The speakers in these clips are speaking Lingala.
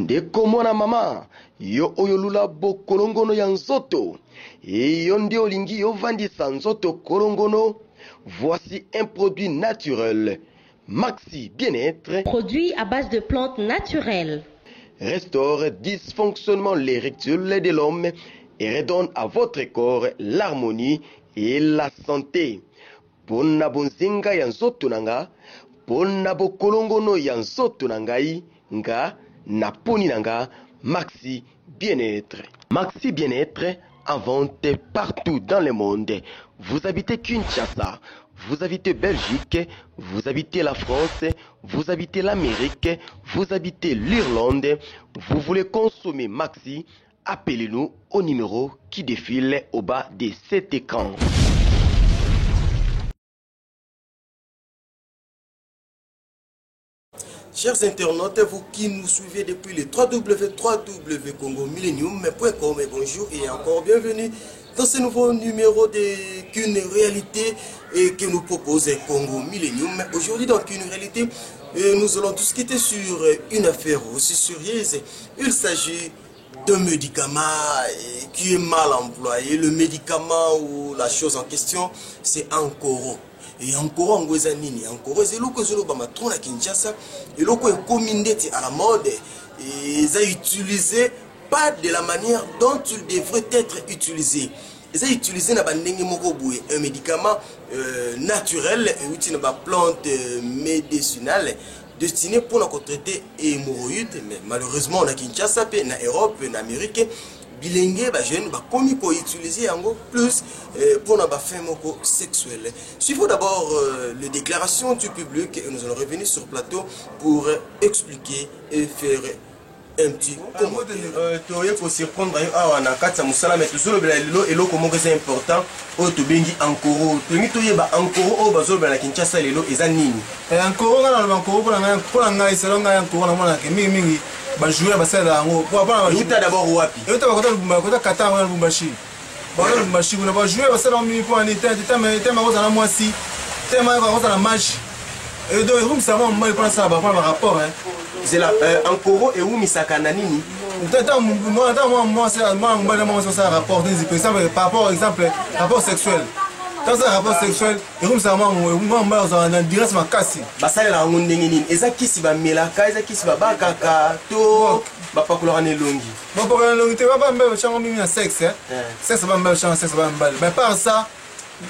ndeko mwana mama yo oyo lula bokolongono ya nzoto yo nde olingi yovandisa nzoto kolongono. Voici un produit naturel, Maxi Bien-être, produit à base de plantes naturelles, restaure dysfonctionnement l'érectile de l'homme et redonne à votre corps l'harmonie et la santé. Pona bonzinga ya nzoto nanga, pona bokolongono ya nzoto nangai, nga na poni nanga, Maxi Bien-être. Maxi Bien-être inventé partout dans le monde. Vous habitez Kinshasa, vous habitez Belgique, vous habitez la France, vous habitez l'Amérique, vous habitez l'Irlande, vous voulez consommer Maxi, appelez-nous au numéro qui défile au bas de cet écran. Chers internautes, vous qui nous suivez depuis le www.congomillennium.com, bonjour et encore bienvenue dans ce nouveau numéro de qu'une réalité que nous propose Congo Millennium. Aujourd'hui, dans une réalité, nous allons discuter sur une affaire aussi sérieuse. Il s'agit d'un médicament qui est mal employé. Le médicament ou la chose en question, c'est Ankoro. Et encore en Guézanini, encore c'est l'eau que je l'ai trop à Kinshasa, et l'eau que est à la mode, et ça utilisé pas de la manière dont il devrait être utilisé. Et ça utilisé un médicament naturel, une plante médicinale destinée pour traiter hémorroïdes, mais malheureusement on a Kinshasa, en Europe, en Amérique. Bilingue, jeune, comme il peut utiliser plus pour la femme sexuelle. Suivons d'abord les déclarations du public et nous allons revenir sur le plateau pour expliquer et faire un petit commentaire. Il faut se prendre à Nakata Moussala, mais toujours le c'est important. Au Tobengi Ankoro, Ankoro, Bazol, la Kinshasa, les lots et Zanini. Ankoro, pour la Ngaï, c'est l'Angaï Ankoro, la Mimi. Jouer à d'abord wapi et tu vas quand Qatar on a Lubumbashi on va jouer à ça dans minutes pour un été thème à la moitié thème à la match et donc room ça va mal prendre ça va prendre rapport hein c'est là Ankoro et où misaka nanini moi c'est ça rapport par rapport exemple rapport sexuel. Dans un rapport sexuel, et comme ça, moi, on dirait que ma casse. Basale la ngonde nini. Eza kisi ba melaka, eza kisi ba bakaka to ba pakola ne longi. Ba pakola longi te ba mbele chango mimi na sexe, sexe ba mbele chango sexe ba mbele. Mais par ça,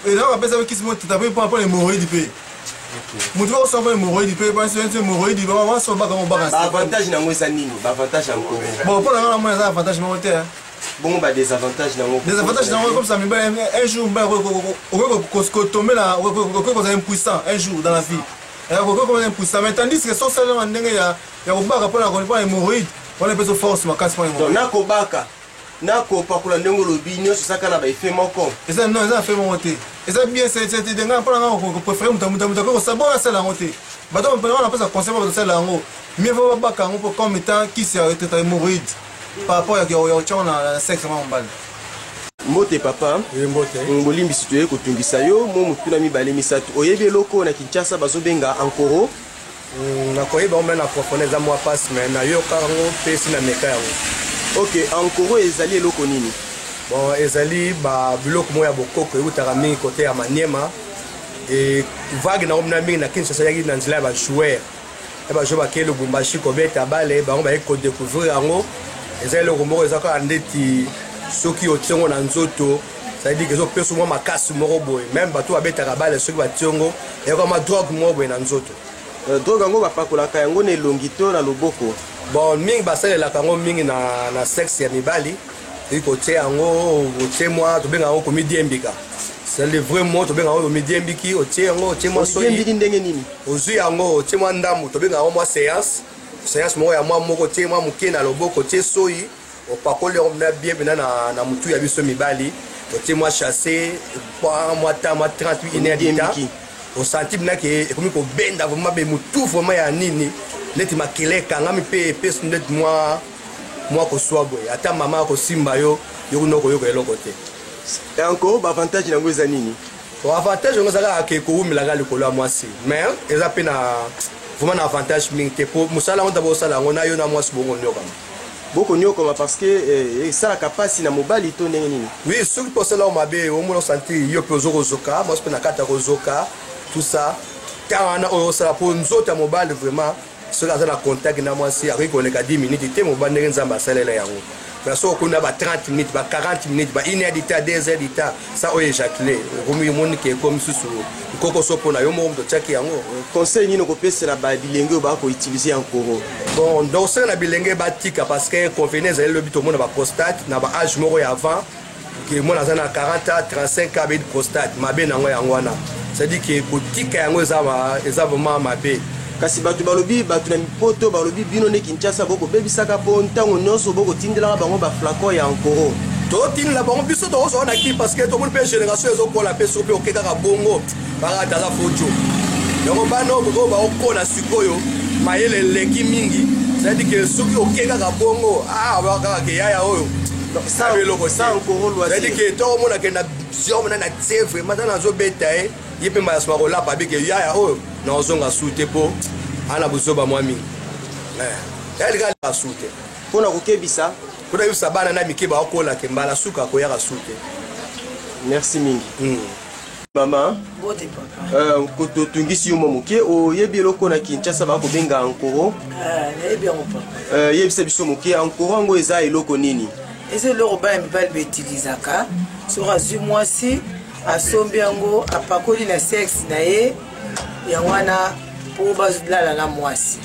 et là on appelle ça kisi mo tatape pour les hémorroïdes du pays. Mon doigt on va hémorroïdes du pays, parce que c'est hémorroïdes du pays, on va se battre comme bagarre. Avantage na ngwesa nini? Ba avantage encore. Bon pour la moi ça avantage monter. Bon bah des avantages comme ça, mais un jour on tomber là, on est impuissant un jour dans la vie. On est impuissant, mais tandis que son salaire en il y a pour la hémorroïde, on est plus force ma casse pour donc nako pakula ndenge lobinyo c'est ça kana ba fait mon compte. Et ça non, ça fait monter. Et ça bien c'est des gars pour la préférer muta ça bon ça la monter. Bah donc on appelle ça concept de ça là en haut. Mieux vaut pas quand on comme étant qui s'est arrêté ta hémorroïde. Par rapport à la sexe en balle. Mote papa, Ngoli misitué kotungisa yo, mo mutuna mibale misatu. Oyebe loko na Kinshasa bazobenga Ankoro. Na koyeba on na profondeur za moi passe mais na yo karango pesi na meka yango. OK, Ankoro ezali loko nini? Bon, ezali ba biloko moya bokoko utaka mingi côté ya Maniema et vague na omna mingi na Kinshasa yaki na nzela ba joueur. E ba joueur ba ke Lubumbashi ko beta bale ba on ba ko découvrir yango. Ezali loko moko ezaka andeti soki otiongo na nzoto ça veut dire que zo peso mo makasi moko boy même bato abetaka bale soki bationgo e comme drogue mo boy na nzoto drogue yango bapakolaka yango na elongito na loboko bon mingi basalelaka yango mingi na sexe ya mibali ikotie yango otie mwa tobenga yango komidiembika c'est le vrai mot tobenga yango komidiembiki otie yango otie mwa soyi komidiembiki ndenge nini ozwi yango otie mwa ndamu tobenga yango mwa séance moko ya mwa moko tie mwa moke na loboko tie soyi opakoli yango na bien pena na mutu ya biso mibali otie mwa chassé mwa ta mwa 38 inédita osenti bina ke ekomi kobenda vraiment be mutu vraiment ya nini neti makele kangami pe pesi neti mwa koswa boye ata mama akosimba yo yokunoko yoka eloko te et encore bavantage nango eza nini avantage yango ezalaka ke kowumelaka likolo ya mwasi mais eza mpe vraiment un avantage mingi pour musala on d'abord sala on a yo na mwasi bongo nyoka boko nyoko parce que ça la capacité na mobile to ndenge nini oui ce qui pour cela on m'a bien au moins senti yo pe zoka moi je peux na kata zoka tout ça car on a ça pour nzoto ya mobile vraiment ce que na contact na mwasi avec on est 10 minutes te mobile ndenge nzamba salela yango mais so ko na ba 30 minutes ba 40 minutes ba 1 heure d'état 2 heures d'état ça o éjaculé comme monde qui est comme susu koko so pona yo mo ndo tchaki yango conseil nino ko pesela ba bilenge ba ko utiliser encore bon donc ça na bilenge ba tika parce que convenance elle le bito mo na ba prostate na ba âge moko ya avant que moi na 40 à 35 ans de prostate mabe nango yango wana c'est dit que ko tika yango eza vraiment mabe kasi batu balobi batu na mipoto balobi bino ne Kinshasa boko bebisaka po ntango nyonso boko tindela bango ba flacon ya encore to tinela bango biso to zo na ki parce que to mon pe génération ezo ko la pe so pe okeka ka bongo ba daza fojo yango bano boko ba okona sikoyo mayele leki mingi c'est dit que soki okeka ka bongo ba ka ke yaya oyo ça encore loi c'est dit que to mona ke na ziom na tie vraiment na zo betaye yepe ma sma ko la ba bi ke yaya oyo na ozonga sute po ana buzoba mwami elle ga la sute pona ko kebisa kuna yusa bana na mikeba okola ke mbala suka ko yaka sute merci mingi mama bote papa ko to tungisi yo moke o yebi loko na Kinshasa ba ko benga ankoro yebi ngo papa yebisa biso moke ankoro ngo eza eloko nini ese loko ba mibali betilizaka so razu mwasi asombi yango apakoli na sexe na ye yangwana pour bazulala na mwasi.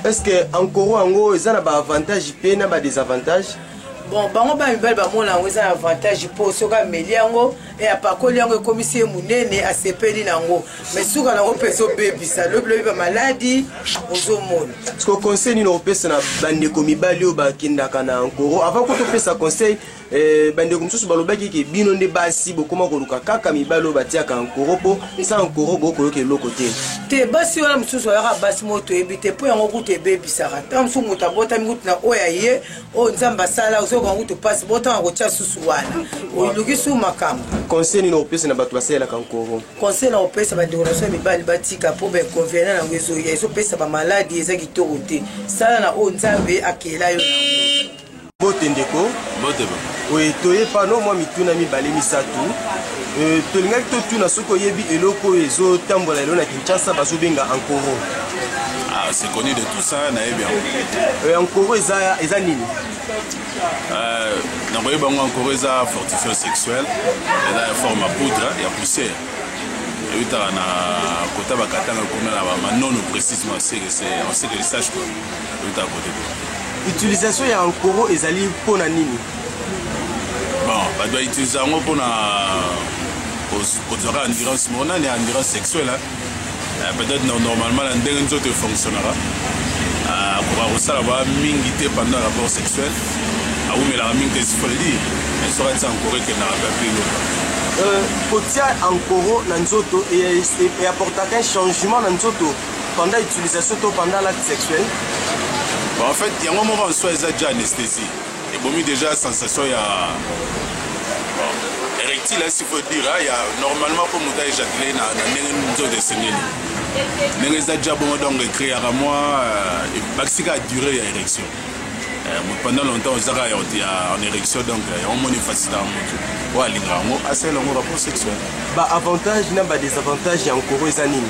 Est-ce que encore ango ezana ba avantage pe na ba désavantage? Bon bango ba mibali ba mona ngo ezana avantage pour soka meli yango et apakoli yango komisi munene asepeli nango mais soka nango peso bebisa le ba maladie ozo mona. Est-ce que conseil ni no pesa na bande ko mibali o ba kindaka na encore avant ko to pesa conseil bande ko msusu balobaki ke bino nde basi bokoma ko luka kaka mibali o batiaka encore po sans encore boko ke lokote. Te basi wala msusu ya basi moto ebite po yango ko te bebisa rata msu muta bota mingutu na oya ye o nzamba sala ozo ko ngutu passe bota ko tia susu wana o lukisu makamba. Conseil ni no pesa na batu basela ka encore. Conseil na pesa ba décoration mibali batika po ben convenant na ngezo ya so pesa ba maladie eza kitoko te sala na o nzambe akela yo na bote ndeko bote ba oui toye pano moi mituna mibale misatu tolingaki totuna soko yebi eloko ezo tambola elo na Kinshasa bazobenga ankoro. Ah, c'est connu de tout ça na bien ankoro eza nini na boye bango ankoro eza fortifiant sexuel eza forme à poudre ya poussière evitaka na kota bakatanga kuna na bamanono précisement on sait que les sages quoi evitaka kote utilisation ya ankoro ezali mpona nini? bon bato bautilize yango mpona kozwaka endurance monani ya endurance sexuelle peut-être normalement na ndenge nzoto efonctionnera akoka kosala ba mingi te pendant rapport sexuel awumelaka mingi te s'il faut le dire mais soki atisa ankoro ekendaka mpe ape eloka kotia ankoro na nzoto eapportaka un changement na nzoto pendant utilisation to pendant l'acte sexuel? En fait, il y a un moment où on a déjà anesthésie. Et bon, déjà sensation il y a érectile, s'il faut dire, il y a normalement pour nous éjaculer dans une zone de sénile. Mais les déjà bon donc créé à moi, il a duré l'érection. Pendant longtemps, on a en érection donc on est facile à monter. Ouais, les assez long rapport sexuel. Bah avantage n'a pas désavantage il y a encore les animes.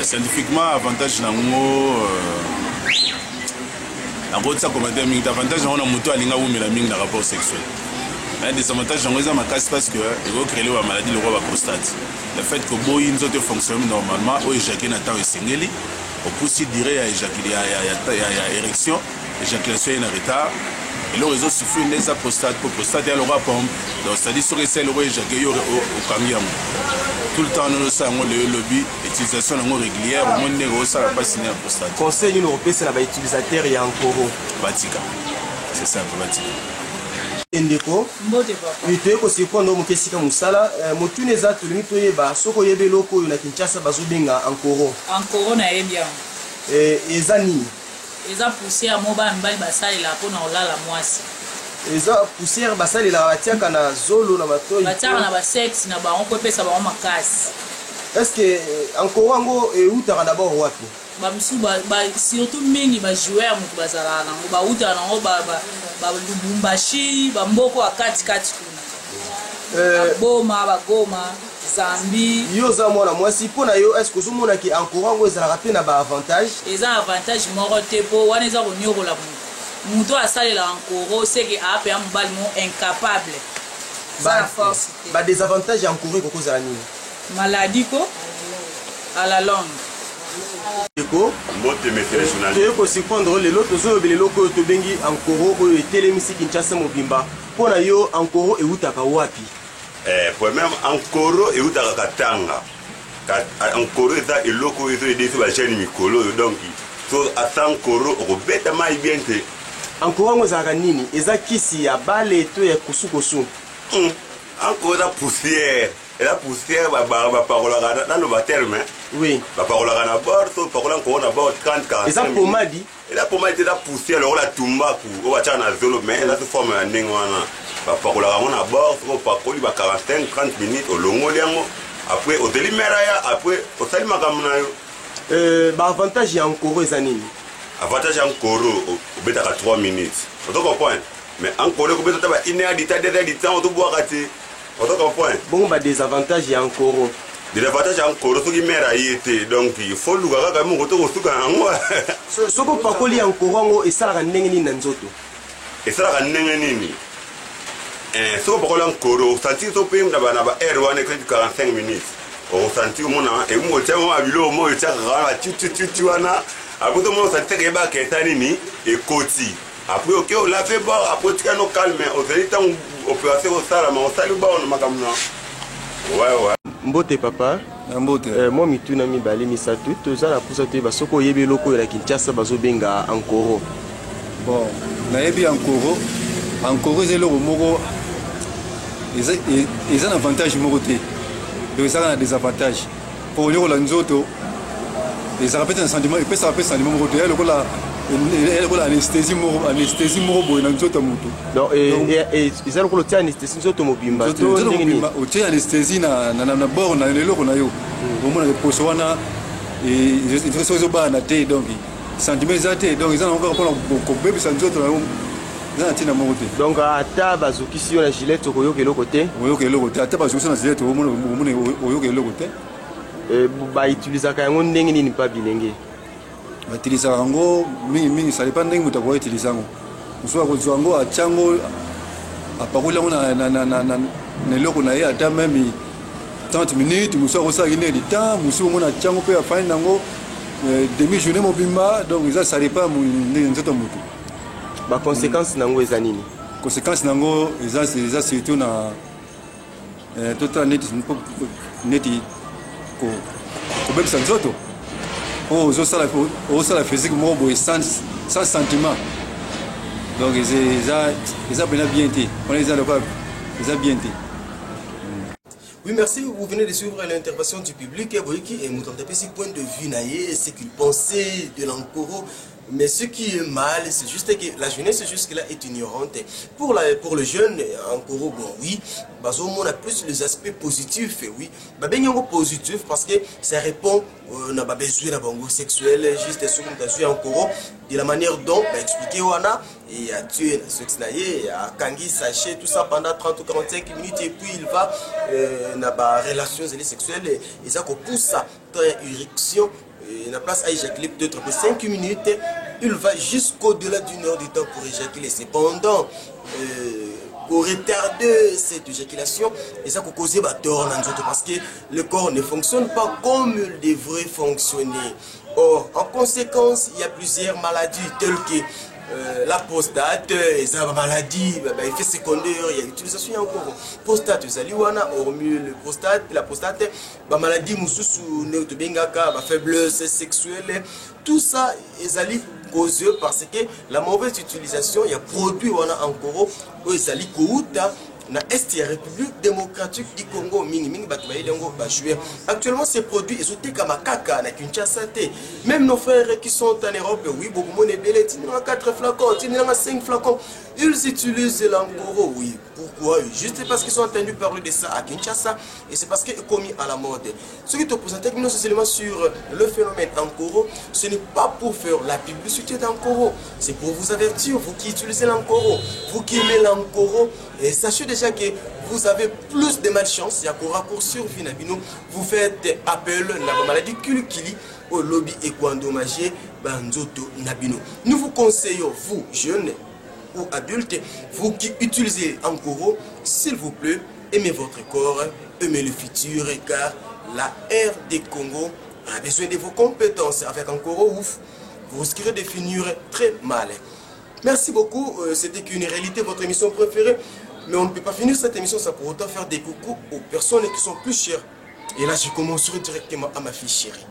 Scientifiquement avantage nango nango ça commenter mingi avantage on a moto alinga wumela mingi na rapport sexuel mais des avantages nango ça makasi parce que il va créer la maladie le roi la prostate le fait que boy nzoto fonctionne normalement o éjaculer na temps esengeli au poussé dirait à éjaculer à érection éjaculation en retard et le réseau suffit de sa prostate pour prostate elle aura pompe donc ça dit sur celle au éjaculer au kangiam tout le temps nous savons le lobby utilisation régulière au monde négo ça va pas signer la prostate. Conseil nous européen c'est la utilisateur et encore Batika. C'est ça pour Batika. Ndeko mbote papa itoye ko sekondo mukesika musala motune za tulimi toyeba soko yebe loko na Kinshasa bazobenga ankoro na yebia eza nini eza poussière moba mbali basali la pona olala mwasi eza poussière basali la batiaka na zolo na matoyi batiaka na ba sexe na ba on peut pesa ba makasi est-ce que encore ango eutaka d'abord wapi bamisu surtout mingi bajoueur moto bazalaka nango bautaka nango balubumbashi bamboko ya katikati kuna boma bagoma Zambi. Yo za mwana mwasi pona yo est-ce que ozomona ki encore ango ezalaka pe na ba avantage eza avantage moko te po wana eza konyokola moto asalela encore c'est que ape ya mobali mo incapable ba force ba désavantage encore ko kozala nini maladie ko à la longue ko mbote météo te ko surprendre les lots zo belelo ko to bengi encore o etelemisi Kinshasa mobimba pona yo encore eutaka wapi pour même encore eutaka katanga encore eza eloko ezo edesi ba chaîne mikolo donc so attend koro robeta mai bien te encore ngo zaka nini eza kisi ya bale to ya kusukosu encore la poussière et la poussière ba parola dans le terme oui ba parola na bord so parola encore na bord 30 40 eza pomadi et la pomade la poussière la tumbaku o bacha na zolo mais la forme ya ndenge wana ba parola na bord so pakoli ba 45 30 minutes au longo liango après au delimeraya après au salima kamna yo ba avantage ya encore eza nini avantage ya encore au beta 3 minutes tu comprends mais encore au beta ba 1 heure de temps to boire raté tu comprends bon ba désavantage ya encore désavantage ya encore so ki mera yete donc il faut luka kaka mo to kosuka ngo soko pakoli encore ngo esalaka ndenge nini na nzoto esalaka ndenge nini soko pakoli encore sentir to pe na ba air wana 45 minutes au sentir mona e mo temo abilo mo tsa ga tu wana après tout mo sentir ke ba ke tanini e koti après ok on l'a fait bon après tu no calme au temps opération au sala ma on sali ba on makamna ouais mbote papa mbote moi mituna mibale misatu tozala pusa te basoko oyebi eloko ya Kinshasa bazobenga encore bon nayebi encore eza eloko moko eza na avantage moko te donc ezaka na désavantage po onyokola nzoto ezaka pete na sentiment epesaka pe sentiment moko te elokola anesthésie moko boye na nzoto ya motu donc eza lokola otia anesthésie nzoto mobimba otia anesthésie na bord na eloko na yo omona poso wana so ezobana te donc sentiment eza te donc eza nango kaka mpona kobebisa nzoto na yo eza na ntina moko te donc ata bazokisi yo na gilete okoyoka eloko te oyoka eloko te ata bazokisi na gilete omona oyoka eloko te bautilisaka yango ndenge nini mpa bilenge batilisaka yango mingi sali pa ndenge moto akoka itilisa yango mosusu akozwa yango atia yango apakoli yango na eloko na ye ata meme 30 minutes mosusu akosalaki ndenge temps mosusu omona atia yango mpe afani nango demi journée mobimba donc eza sali pa ndenge nzoto motu baconséquence nango eza nini conséquence nango eza surtout na tota neti kobebisa nzoto ozosala physique moko boye sans sentiment donc eza pena bien te wana eza bien te. Oui, merci. Vous venez de suivre l'intervention du public. Vous voyez qui est point de vue naïe, ce qu'il pensait de l'Ankoro. Mais ce qui est mal, c'est juste que la jeunesse jusque-là est ignorante. Pour le jeune, Ankoro, bon oui, on a plus les aspects positifs, oui. Positif parce que ça répond n'a pas besoin d'un sexuel, juste ce qu'on a vu Ankoro, de la manière dont expliqué Wana et a tué le sexe naïe, a Kangi sachet tout ça pendant 30 ou 45 minutes et puis il va n'a pas relations sexuelles et ça qu'on pousse ça dans l'érection. Il a place à éjaculer peut-être 5 minutes, il va jusqu'au-delà d'une heure de temps pour éjaculer. Cependant, pour retarder cette éjaculation, et ça peut causer tort parce que le corps ne fonctionne pas comme il devrait fonctionner. Or, en conséquence, il y a plusieurs maladies telles que la prostate, la maladie, effet secondaire, il y a l'utilisation encore. Prostate, hormis la prostate, la maladie, la faiblesse sexuelle, tout ça est causé parce que la mauvaise utilisation, il y a produit encore, na Est, la République démocratique du Congo, actuellement ces produits ils sont comme caca na Kinshasa. Même nos frères qui sont en Europe, oui, beaucoup de belé, ils ont 4 flacons, ils ont 5 flacons, ils utilisent l'Ankoro, oui. Pourquoi? Juste parce qu'ils sont entendus parler de ça à Kinshasa et c'est parce qu'il est commis à la mode. Ce qui te présente seulement sur le phénomène Ankoro, ce n'est pas pour faire la publicité d'Ankoro, c'est pour vous avertir, vous qui utilisez l'Ankoro, vous qui aimez l'Ankoro, et sachez déjà que vous avez plus de malchance, il y a qu'au raccourcir, vous faites appel à la maladie Kulikili au lobby et quoi endommagé, Banzoto Nabino. Nous vous conseillons, vous jeunes ou adultes, vous qui utilisez Ankoro, s'il vous plaît, aimez votre corps, aimez le futur, car la RD Congo a besoin de vos compétences. Avec Ankoro, ouf, vous risquerez de finir très mal. Merci beaucoup, c'était qu'une réalité, votre émission préférée. Mais on ne peut pas finir cette émission sans pour autant faire des coucous aux personnes qui sont plus chères. Et là, je commencerai directement à ma fille chérie.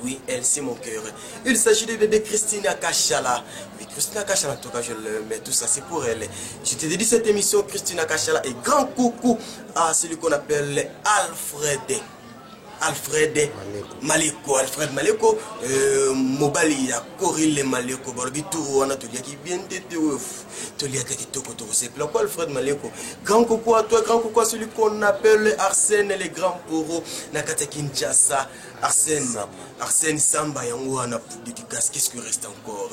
Oui, elle, c'est mon cœur. Il s'agit de bébé Christina Kachala. Oui, Christina Kachala, en tout cas, je l'aime. Tout ça, c'est pour elle. Je te dédie cette émission, Christina Kachala. Et grand coucou à celui qu'on appelle Alfred Maleko. Alfred Maleko, Mobali, Corinne Maleko, Barbitou, on a tout dit qui bien t'étais ouf. Tout dit qui t'es autour. C'est pourquoi Alfred Maleko. Grand coucou à toi, grand coucou à celui qu'on appelle Arsène, les grands poros, Nakata Kinshasa. Arsène Samba, Yangoana pour dédicace. Qu'est-ce qui reste encore?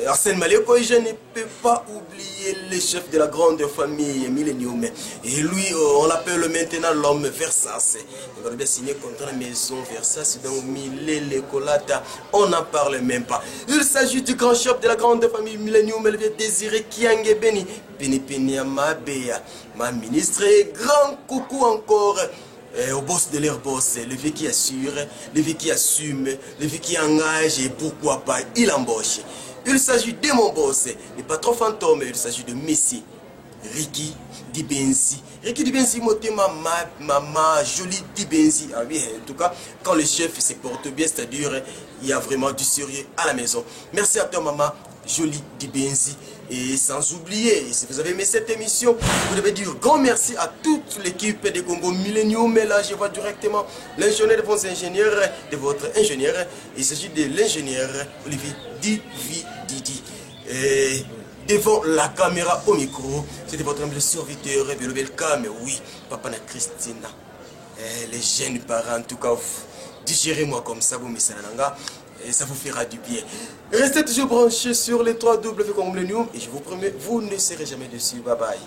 Arsène Maleko, je ne peux pas oublier le chef de la grande famille Millennium. Et lui, on l'appelle maintenant l'homme Versace. Il va bien signer contre la maison Versace, donc Millet, Colata, on n'en parle même pas. Il s'agit du grand chef de la grande famille Millennium, elle vient désirer Kiange Beni, Beni Mabea, ma ministre, et grand coucou encore. Au boss de leur boss, le vieux qui assure, le vieux qui assume, le vieux qui engage et pourquoi pas, il embauche. Il s'agit de mon boss, le patron fantôme, il s'agit de Messi, Ricky Dibenzi. Ricky Dibenzi, maman jolie Dibenzi. Ah oui, en tout cas, quand le chef se porte bien, c'est-à-dire, il y a vraiment du sérieux à la maison. Merci à toi, maman jolie Dibenzi. Et sans oublier, si vous avez aimé cette émission, vous devez dire grand merci à toute l'équipe de Congo Millennium. Mais là, je vois directement l'ingénieur de vos ingénieurs, de votre ingénieur. Il s'agit de l'ingénieur Olivier Didi. Et devant la caméra au micro, c'était votre humble serviteur, Belcam, oui, Papa na Christina. Les jeunes parents, en tout cas, digérez-moi comme ça, vous Missananga. Et ça vous fera du bien. Restez toujours branchés sur les 3 W comme Millennium et je vous promets, vous ne serez jamais dessus. Bye bye.